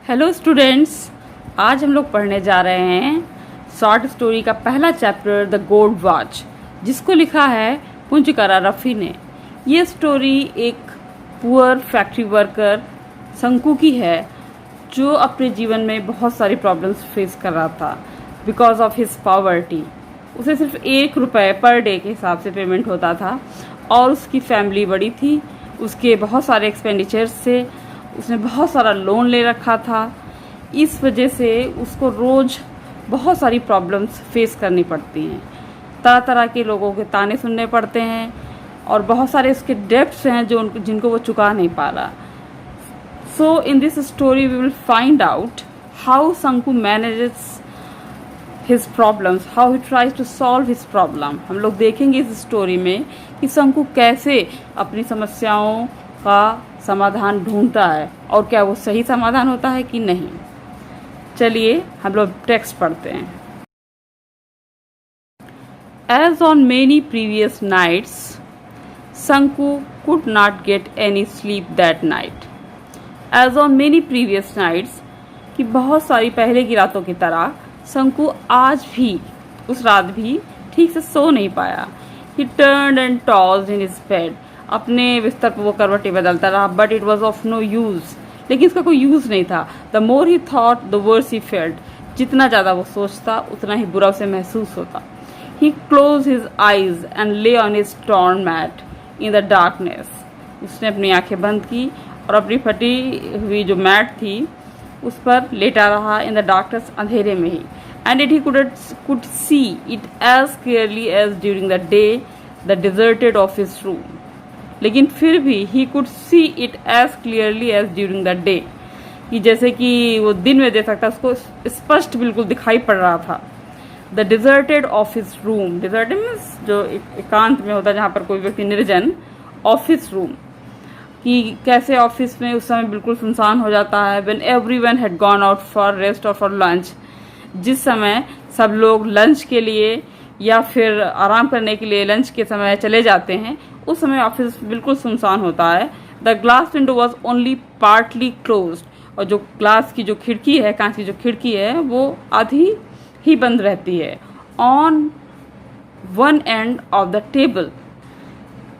Hello students, आज हम लोग पढ़ने जा रहे हैं शॉर्ट स्टोरी का पहला चैप्टर द गोल्ड वॉच, जिसको लिखा है पुंजकरा रफ़ी ने। ये स्टोरी एक पुअर फैक्ट्री वर्कर शंकु की है जो अपने जीवन में बहुत सारी प्रॉब्लम्स फेस कर रहा था बिकॉज ऑफ हिज पॉवर्टी। उसे सिर्फ ₹1 पर डे के हिसाब से पेमेंट होता था और उसकी फैमिली बड़ी थी, उसके बहुत सारे एक्सपेंडिचर्स थे, उसने बहुत सारा लोन ले रखा था। इस वजह से उसको रोज़ बहुत सारी प्रॉब्लम्स फेस करनी पड़ती हैं, तरह तरह के लोगों के ताने सुनने पड़ते हैं और बहुत सारे उसके डेब्ट्स हैं जिनको वो चुका नहीं पा रहा। So in this story we will find out how Shanku manages his problems, how he tries to solve his problem. हम लोग देखेंगे इस स्टोरी में कि शंकु कैसे अपनी समस्याओं का समाधान ढूंढता है और क्या वो सही समाधान होता है कि नहीं। चलिए हम लोग टेक्स्ट पढ़ते हैं। As on many previous nights, Sanku could not get any sleep that night. As on many previous nights, कि बहुत सारी पहले की रातों की तरह शंकु आज भी उस रात भी ठीक से सो नहीं पाया। He turned and tossed in his bed. अपने बिस्तर पर वो करवटें बदलता रहा, but it was of no use, लेकिन इसका कोई यूज़ नहीं था। The more he thought the worse he felt, जितना ज़्यादा वो सोचता उतना ही बुरा उसे महसूस होता। He close his eyes and lay on his torn mat in the darkness. उसने अपनी आंखें बंद की और अपनी फटी हुई जो मैट थी उस पर लेटा रहा इन द डार्कनेस, अंधेरे में ही। And it he could see it as clearly as during the day the deserted office room. लेकिन फिर भी he could see it as clearly as during the day, कि जैसे कि वो दिन में देख सकता, उसको स्पष्ट बिल्कुल दिखाई पड़ रहा था। The deserted office room, deserted means जो एकांत में होता है, जहाँ पर कोई व्यक्ति निर्जन। ऑफिस रूम, कि कैसे ऑफिस में उस समय बिल्कुल सुनसान हो जाता है। When everyone had gone out for rest और फॉर लंच, जिस समय सब लोग लंच के लिए या फिर आराम करने के लिए लंच के समय चले जाते हैं, उस समय ऑफिस बिल्कुल सुनसान होता है। The glass window was only partly close, और जो ग्लास की जो खिड़की है, कांच की जो खिड़की है, वो आधी ही बंद रहती है। On one end of the table,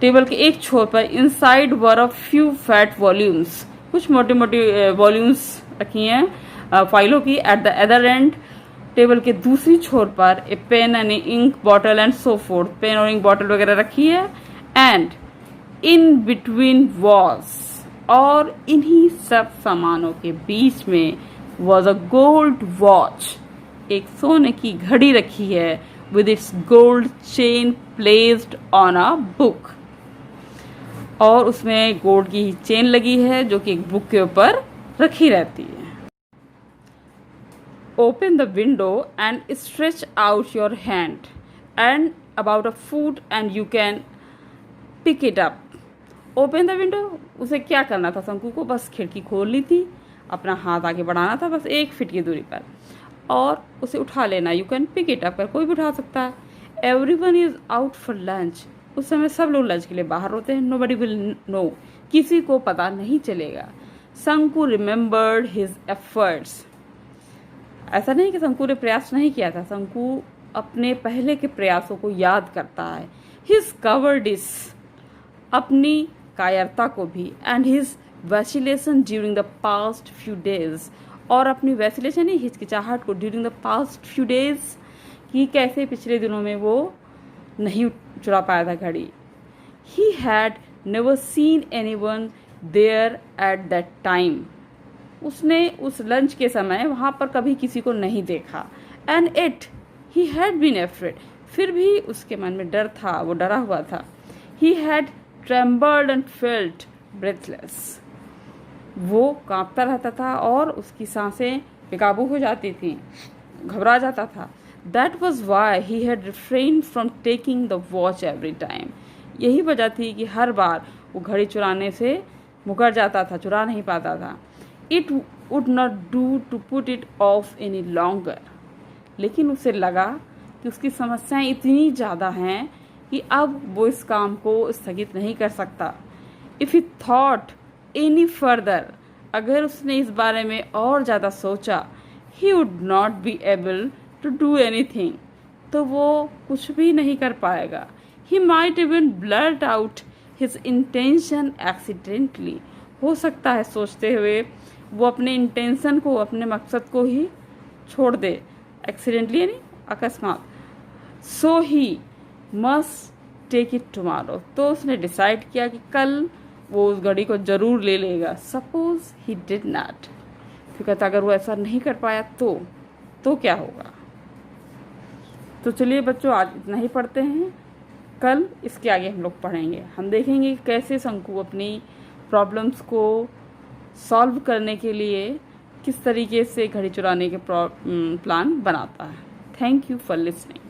table के एक छोर पर inside were a few fat volumes, कुछ मोटी मोटी वॉल्यूम्स रखी हैं फाइलों की। At the other end, table के दूसरी छोर पर a pen and ink bottle and so forth, pen और इंक बॉटल वगैरह रखी है। एंड इन बिटवीन वॉज, और इन्हीं सब सामानों के बीच में वॉज अ गोल्ड वॉच, एक सोने की घड़ी रखी है with its gold chain placed on a book, और उसमें गोल्ड की चेन लगी है जो कि एक बुक के ऊपर रखी रहती है। Open the window and stretch out your hand and about a foot and you can pick it up. Open the window, उसे क्या करना था शंकु को? बस खिड़की खोलनी थी, अपना हाथ आगे बढ़ाना था बस 1 फीट की दूरी पर और उसे उठा लेना। You can pick it up, कोई भी उठा सकता है। Everyone is out for lunch, उस समय सब लोग लंच के लिए बाहर होते हैं। नोबडी विल नो, किसी को पता नहीं चलेगा। शंकु रिमेंबर्ड हिज एफर्ट्स, ऐसा नहीं कि शंकु ने प्रयास नहीं किया था, शंकु अपने पहले के प्रयासों को याद करता है। हिज कवर्डिस, अपनी कायरता को भी। And his vacillation during the past few days, और अपनी वैसिलेशन ही हिचकिचाहट को during the past few days, कि कैसे पिछले दिनों में वो नहीं चुरा पाया था घड़ी। He had never seen anyone there at that time, उसने उस लंच के समय वहाँ पर कभी किसी को नहीं देखा। And it he had been afraid, फिर भी उसके मन में डर था, वो डरा हुआ था। He had trembled and felt breathless, वो कांपता रहता था और उसकी सांसें बेकाबू हो जाती थी, घबरा जाता था। That was why he had refrain from taking the watch every time, यही वजह थी कि हर बार वो घड़ी चुराने से मुकर जाता था, चुरा नहीं पाता था। It would not do to put it off any longer, लेकिन उसे लगा कि उसकी समस्याएं इतनी ज़्यादा हैं कि अब वो इस काम को स्थगित नहीं कर सकता। If he thought any further, अगर उसने इस बारे में और ज़्यादा सोचा, he would not be able to do anything, तो वो कुछ भी नहीं कर पाएगा। He might even blurt out his intention accidentally, हो सकता है सोचते हुए वो अपने इंटेंशन को, अपने मकसद को ही छोड़ दे, एक्सीडेंटली यानी अकस्मात। So he must take it tomorrow, तो उसने डिसाइड किया कि कल वो उस घड़ी को जरूर ले लेगा। सपोज ही डिड नॉट, फिर कहता अगर वो ऐसा नहीं कर पाया तो क्या होगा। तो चलिए बच्चों, आज इतना ही पढ़ते हैं। कल इसके आगे हम लोग पढ़ेंगे। हम देखेंगे कैसे शंकु अपनी प्रॉब्लम्स को सॉल्व करने के लिए किस तरीके से घड़ी चुराने के प्लान बनाता है। Thank you for listening.